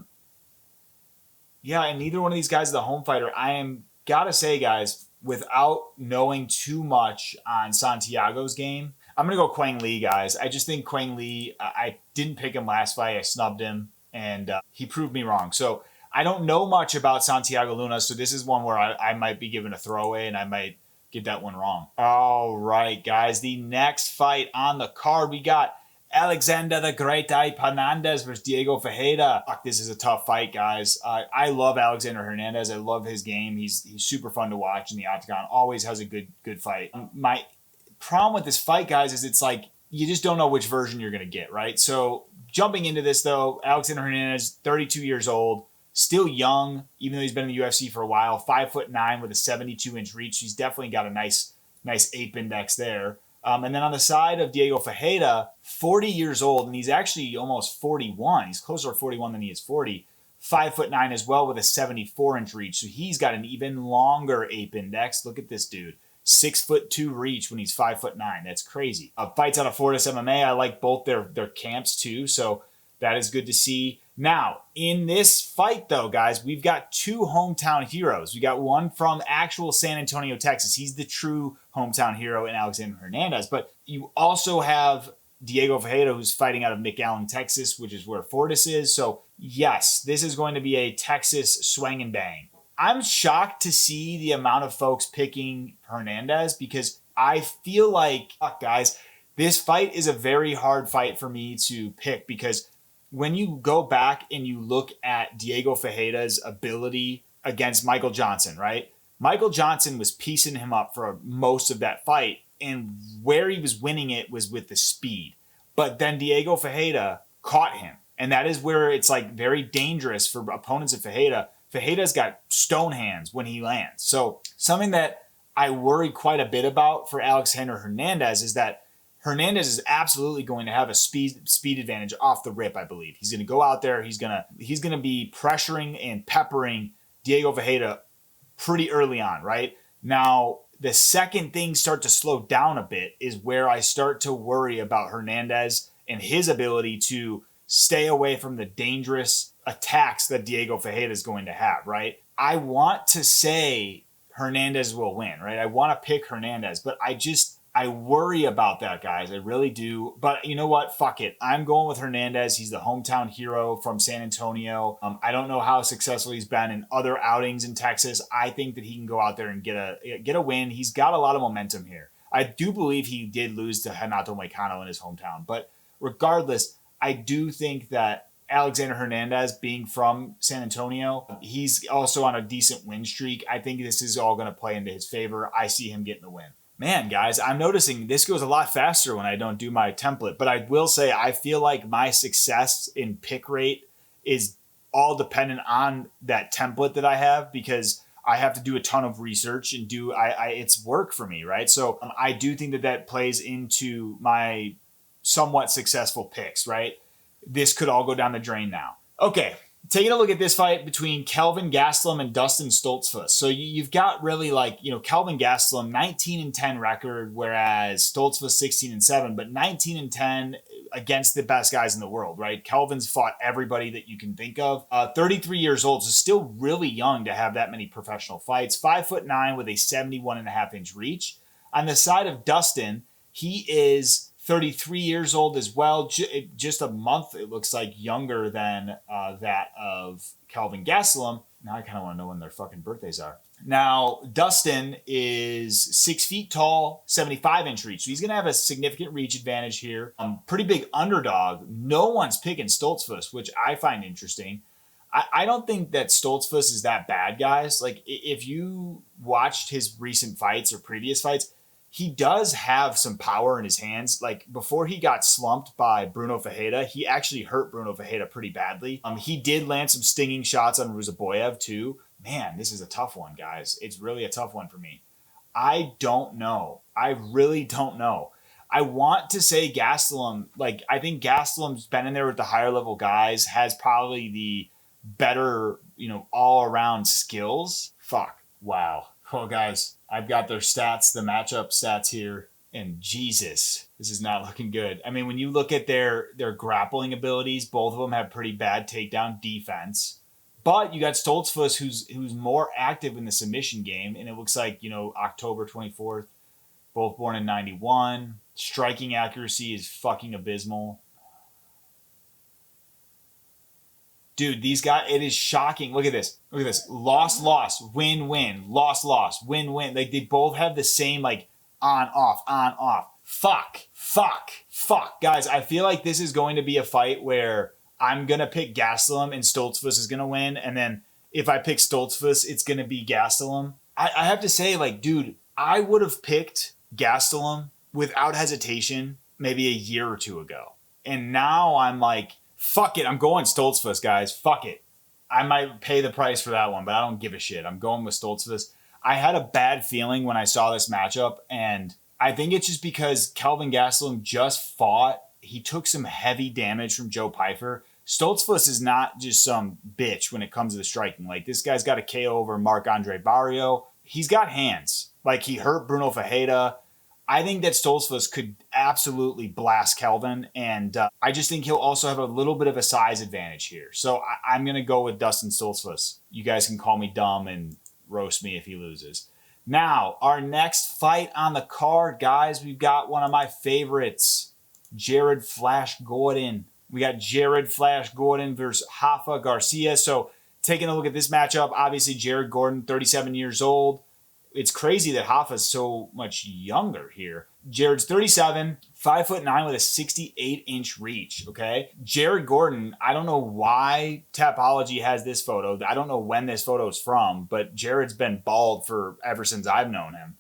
Speaker 1: and neither one of these guys is the home fighter. I am, gotta say, guys, without knowing too much on Santiago's game, I'm going to go Quang Lee, guys. I just think Quang Lee, I didn't pick him last fight. I snubbed him, and he proved me wrong. So I don't know much about Santiago Luna, so this is one where I might be given a throwaway, and I might get that one wrong. All right, guys. The next fight on the card, we got Alexander the Great Ape Hernandez versus Diego Ferreira. Fuck, this is a tough fight, guys. I love Alexander Hernandez. I love his game. He's super fun to watch in the octagon. Always has a good fight. My problem with this fight, guys, is it's like you just don't know which version you're going to get, right? So jumping into this, though, Alexander Hernandez, 32 years old, still young, even though he's been in the UFC for a while, 5'9" with a 72-inch reach. He's definitely got a nice ape index there. And then on the side of Diego Ferreira, 40 years old, and he's actually almost 41. He's closer to 41 than he is 40. 5'9" as well with a 74-inch reach. So he's got an even longer ape index. Look at this dude. 6'2" reach when he's 5'9". That's crazy. Fights out of Fortis MMA. I like both their camps too. So that is good to see. Now, in this fight though, guys, we've got two hometown heroes. We got one from actual San Antonio, Texas. He's the true hometown hero in Alexander Hernandez. But you also have Diego Ferreira, who's fighting out of McAllen, Texas, which is where Fortis is. So yes, this is going to be a Texas swing and bang. I'm shocked to see the amount of folks picking Hernandez because I feel like, fuck guys, this fight is a very hard fight for me to pick because when you go back and you look at Diego Ferreira's ability against Michael Johnson, right? Michael Johnson was piecing him up for most of that fight, and where he was winning it was with the speed. But then Diego Ferreira caught him, and that is where it's like very dangerous for opponents of Ferreira. Ferreira's got stone hands when he lands. So something that I worry quite a bit about for Alexander Hernandez is that Hernandez is absolutely going to have a speed advantage off the rip, I believe. He's going to go out there. He's going to be pressuring and peppering Diego Ferreira pretty early on, right? Now, the second things start to slow down a bit is where I start to worry about Hernandez and his ability to stay away from the dangerous attacks that Diego Ferreira is going to have, right? I want to say Hernandez will win, right? I want to pick Hernandez, but I worry about that, guys. I really do. But you know what? Fuck it. I'm going with Hernandez. He's the hometown hero from San Antonio. I don't know how successful he's been in other outings in Texas. I think that he can go out there and get a win. He's got a lot of momentum here. I do believe he did lose to Renato Moicano in his hometown. But regardless, I do think that Alexander Hernandez, being from San Antonio, he's also on a decent win streak. I think this is all going to play into his favor. I see him getting the win. Man, guys, I'm noticing this goes a lot faster when I don't do my template. But I will say I feel like my success in pick rate is all dependent on that template that I have because I have to do a ton of research and it's work for me, right? So I do think that plays into my somewhat successful picks, right? This could all go down the drain now. Okay. Taking a look at this fight between Kelvin Gastelum and Dustin Stoltzfus. So you've got really Kelvin Gastelum 19-10 record, whereas Stoltzfus 16-7, but 19-10 against the best guys in the world, right? Kelvin's fought everybody that you can think of. 33 years old, so still really young to have that many professional fights. 5'9" with a 71.5-inch reach. On the side of Dustin, he is 33 years old as well, just a month, it looks like, younger than that of Kelvin Gastelum. Now I kind of want to know when their fucking birthdays are. Now, Dustin is 6 feet tall, 75-inch reach. So he's going to have a significant reach advantage here. Pretty big underdog. No one's picking Stoltzfus, which I find interesting. I don't think that Stoltzfus is that bad, guys. Like, if you watched his recent fights or previous fights, he does have some power in his hands. Like before he got slumped by Bruno Ferreira, he actually hurt Bruno Ferreira pretty badly. He did land some stinging shots on Ruzaboyev too. Man, this is a tough one, guys. It's really a tough one for me. I don't know. I really don't know. I want to say Gastelum. I think Gastelum's been in there with the higher level guys, has probably the better, all around skills. Fuck. Wow. Well, guys, I've got their stats, the matchup stats here, and Jesus, this is not looking good. I mean, when you look at their grappling abilities, both of them have pretty bad takedown defense. But you got Stoltzfus, who's more active in the submission game, and it looks like, October 24th, both born in 91. Striking accuracy is fucking abysmal. Dude, these guys, it is shocking. Look at this. Look at this. Loss, loss, win, win. Loss, loss, win, win. Like, they both have the same, on, off, on, off. Fuck. Guys, I feel like this is going to be a fight where I'm going to pick Gastelum and Stoltzfus is going to win. And then if I pick Stoltzfus, it's going to be Gastelum. I have to say, dude, I would have picked Gastelum without hesitation maybe a year or two ago. And now I'm like, fuck it, I'm going Stoltzfus, guys. Fuck it. I might pay the price for that one, but I don't give a shit. I'm going with Stoltzfus. I had a bad feeling when I saw this matchup, and I think it's just because Kelvin Gastelum just fought. He took some heavy damage from Joe Pyfer, Stoltzfus is not just some bitch when it comes to the striking. Like, this guy's got a KO over Marc-Andre Barrio. He's got hands. Like, he hurt Bruno Ferreira. I think that Stoltzfus could absolutely blast Kelvin, and I just think he'll also have a little bit of a size advantage here. So I'm going to go with Dustin Stoltzfus. You guys can call me dumb and roast me if he loses. Now, our next fight on the card, guys, we've got one of my favorites, Jared Flash Gordon. We got Jared Flash Gordon versus Rafa Garcia. So taking a look at this matchup, obviously Jared Gordon, 37 years old. It's crazy that Rafa's so much younger here. Jared's 37, 5'9" with a 68-inch reach, okay? Jared Gordon, I don't know why Tapology has this photo. I don't know when this photo is from, but Jared's been bald for ever since I've known him.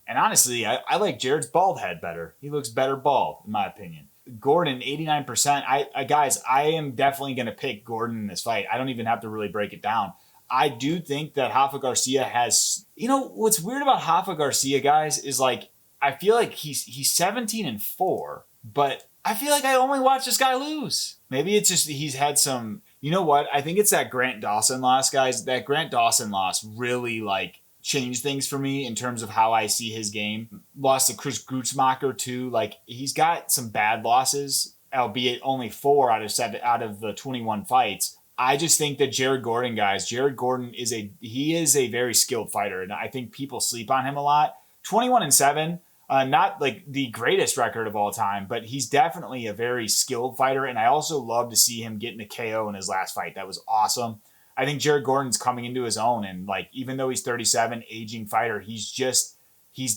Speaker 1: And honestly, I like Jared's bald head better. He looks better bald, in my opinion. Gordon, 89%. Guys, I am definitely going to pick Gordon in this fight. I don't even have to really break it down. I do think that Rafa Garcia has... You know, what's weird about Rafa Garcia, guys, is like, I feel like he's 17-4, but I feel like I only watch this guy lose. Maybe it's just he's had some... You know what? I think it's that Grant Dawson loss, guys. That Grant Dawson loss really, like, changed things for me in terms of how I see his game. Lost to Chris Grutzmacher, too. Like, he's got some bad losses, albeit only 4 out of the 21 fights. I just think that Jared Gordon, guys, Jared Gordon is a very skilled fighter, and I think people sleep on him a lot. 21-7, not like the greatest record of all time, but he's definitely a very skilled fighter, and I also love to see him getting a KO in his last fight. That was awesome. I think Jared Gordon's coming into his own, and like, even though he's 37, aging fighter, he's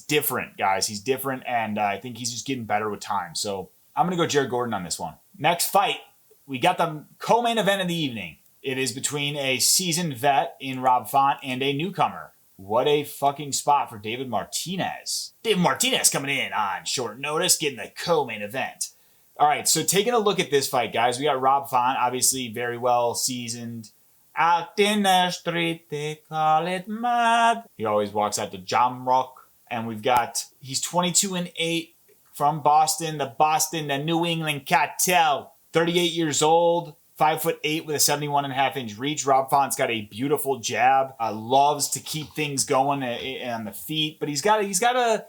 Speaker 1: different, guys. He's different, and I think he's just getting better with time. So I'm going to go Jared Gordon on this one. Next fight, we got the co-main event of the evening. It is between a seasoned vet in Rob Font and a newcomer. What a fucking spot for David Martinez. David Martinez coming in on short notice, getting the co-main event. All right, so taking a look at this fight, guys, we got Rob Font, obviously very well seasoned. Out in the street, they call it mad. He always walks out to Jamrock. And he's 22-8 from Boston, the New England Cartel. 38 years old, 5'8" with a 71.5-inch reach. Rob Font's got a beautiful jab. Loves to keep things going on the feet, but he's got a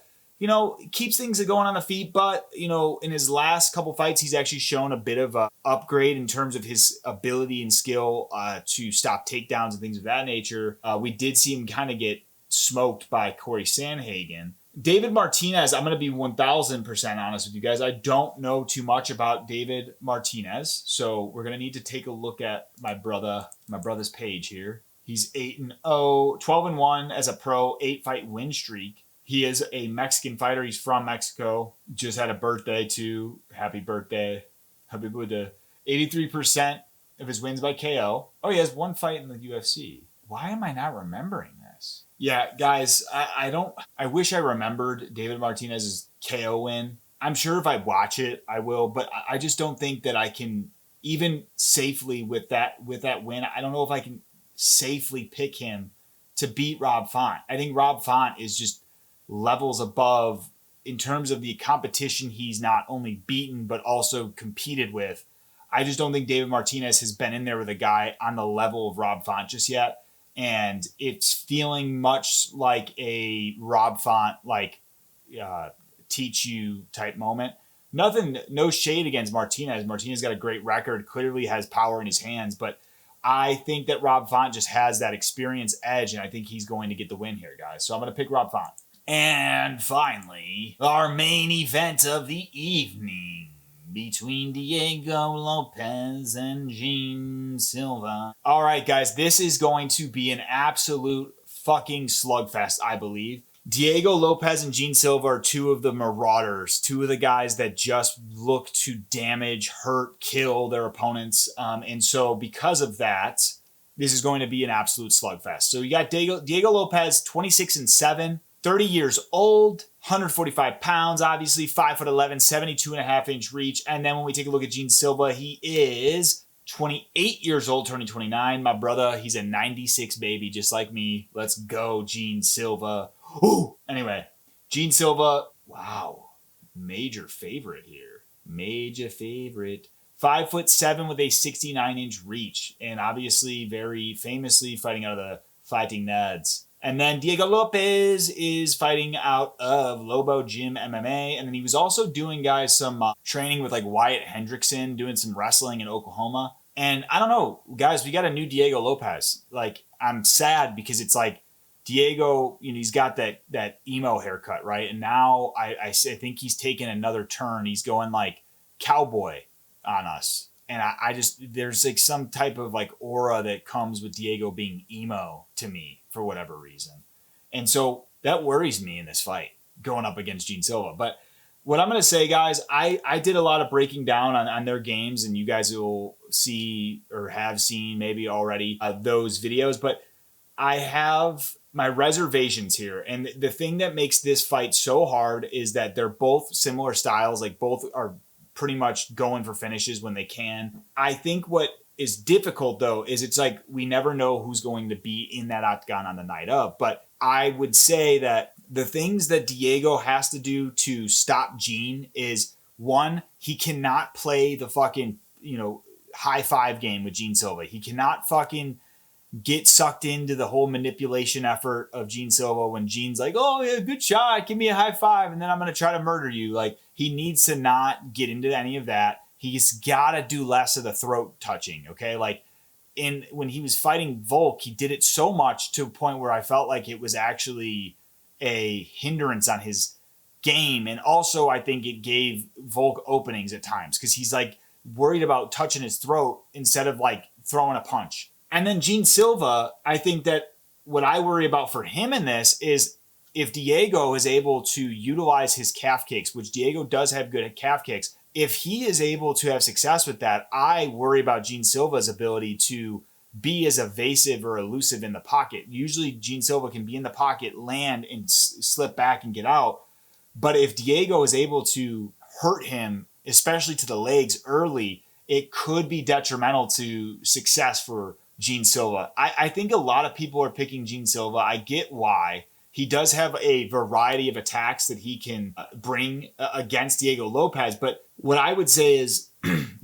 Speaker 1: keeps things going on the feet. But in his last couple fights, he's actually shown a bit of a upgrade in terms of his ability and skill to stop takedowns and things of that nature. We did see him kind of get smoked by Corey Sandhagen. David Martinez, I'm going to be 1,000% honest with you guys. I don't know too much about David Martinez, so we're going to need to take a look at my brother's page here. He's 8-0, 12-1 as a pro, 8-fight win streak. He is a Mexican fighter. He's from Mexico. Just had a birthday too. Happy birthday. Happy birthday. 83% of his wins by KO. Oh, he has one fight in the UFC. Why am I not remembering this? Yeah, guys, I wish I remembered David Martinez's KO win. I'm sure if I watch it, I will, but I just don't think that I can, even safely with that win, I don't know if I can safely pick him to beat Rob Font. I think Rob Font is just levels above in terms of the competition he's not only beaten, but also competed with. I just don't think David Martinez has been in there with a guy on the level of Rob Font just yet. And it's feeling much like a Rob Font, teach you type moment. No shade against Martinez. Martinez got a great record, clearly has power in his hands, but I think that Rob Font just has that experience edge, and I think he's going to get the win here, guys. So I'm going to pick Rob Font. And finally, our main event of the evening between Diego Lopes and Jean Silva. All right, guys, this is going to be an absolute fucking slugfest, I believe. Diego Lopes and Jean Silva are two of the marauders, two of the guys that just look to damage, hurt, kill their opponents. And so because of that, this is going to be an absolute slugfest. So you got Diego Lopes, 26-7. 30 years old, 145 pounds, obviously 5'11", 72.5-inch reach. And then when we take a look at Jean Silva, he is 28 years old, turning 29. My brother, he's a 96 baby, just like me. Let's go, Jean Silva. Ooh. Anyway, Jean Silva, wow, major favorite here. Major favorite. 5'7" with a 69-inch reach, and obviously very famously fighting out of the Fighting Neds. And then Diego Lopes is fighting out of Lobo Gym MMA. And then he was also doing, guys, some training with like Wyatt Hendrickson, doing some wrestling in Oklahoma. And I don't know, guys, we got a new Diego Lopes. Like, I'm sad because it's like Diego, you know, he's got that emo haircut, right? And now I think he's taken another turn. He's going like cowboy on us. And I just, there's like some type of like aura that comes with Diego being emo to me for whatever reason. And so that worries me in this fight going up against Gene Silva. But what I'm going to say, guys, I did a lot of breaking down on their games, and you guys will see or have seen maybe already those videos. But I have my reservations here. And the thing that makes this fight so hard is that they're both similar styles. Like, both are pretty much going for finishes when they can. I think what is difficult, though, is it's like we never know who's going to be in that octagon on the night of. But I would say that the things that Diego has to do to stop Gene is, one, he cannot play the fucking, you know, high five game with Gene Silva. He cannot fucking get sucked into the whole manipulation effort of Gene Silva when Gene's like, oh, yeah, good shot, give me a high five, and then I'm going to try to murder you. Like, he needs to not get into any of that. He's got to do less of the throat touching, okay? Like, when he was fighting Volk, he did it so much to a point where I felt like it was actually a hindrance on his game. And also, I think it gave Volk openings at times because he's like worried about touching his throat instead of like throwing a punch. And then Gene Silva, I think that what I worry about for him in this is if Diego is able to utilize his calf kicks, which Diego does have good at calf kicks, if he is able to have success with that, I worry about Gene Silva's ability to be as evasive or elusive in the pocket. Usually Gene Silva can be in the pocket, land, and slip back and get out. But if Diego is able to hurt him, especially to the legs early, it could be detrimental to success for Gene Silva. I think a lot of people are picking Gene Silva. I get why. He does have a variety of attacks that he can bring against Diego Lopes. But what I would say is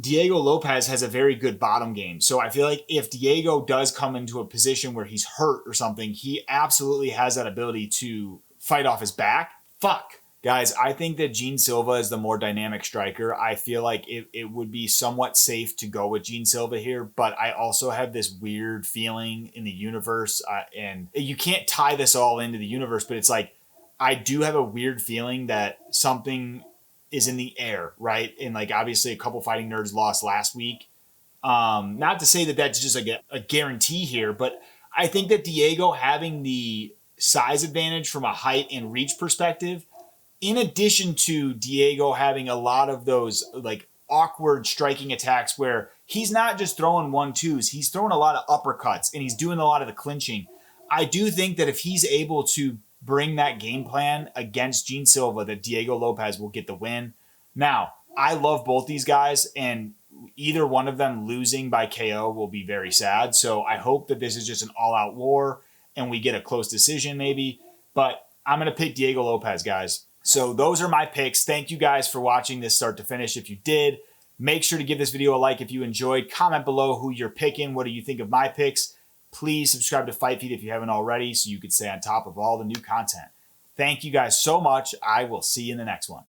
Speaker 1: Diego Lopes has a very good bottom game. So I feel like if Diego does come into a position where he's hurt or something, he absolutely has that ability to fight off his back. Fuck. Guys, I think that Gene Silva is the more dynamic striker. I feel like it would be somewhat safe to go with Gene Silva here, but I also have this weird feeling in the universe, and you can't tie this all into the universe, but it's like I do have a weird feeling that something is in the air, right? And like obviously a couple fighting nerds lost last week. Not to say that that's just like a guarantee here, but I think that Diego having the size advantage from a height and reach perspective, in addition to Diego having a lot of those like awkward striking attacks where he's not just throwing 1-2s, he's throwing a lot of uppercuts and he's doing a lot of the clinching. I do think that if he's able to bring that game plan against Gene Silva, that Diego Lopes will get the win. Now, I love both these guys, and either one of them losing by KO will be very sad. So I hope that this is just an all-out war and we get a close decision maybe. But I'm going to pick Diego Lopes, guys. So those are my picks. Thank you guys for watching this start to finish. If you did, make sure to give this video a like if you enjoyed. Comment below who you're picking. What do you think of my picks? Please subscribe to Fight Feed if you haven't already so you can stay on top of all the new content. Thank you guys so much. I will see you in the next one.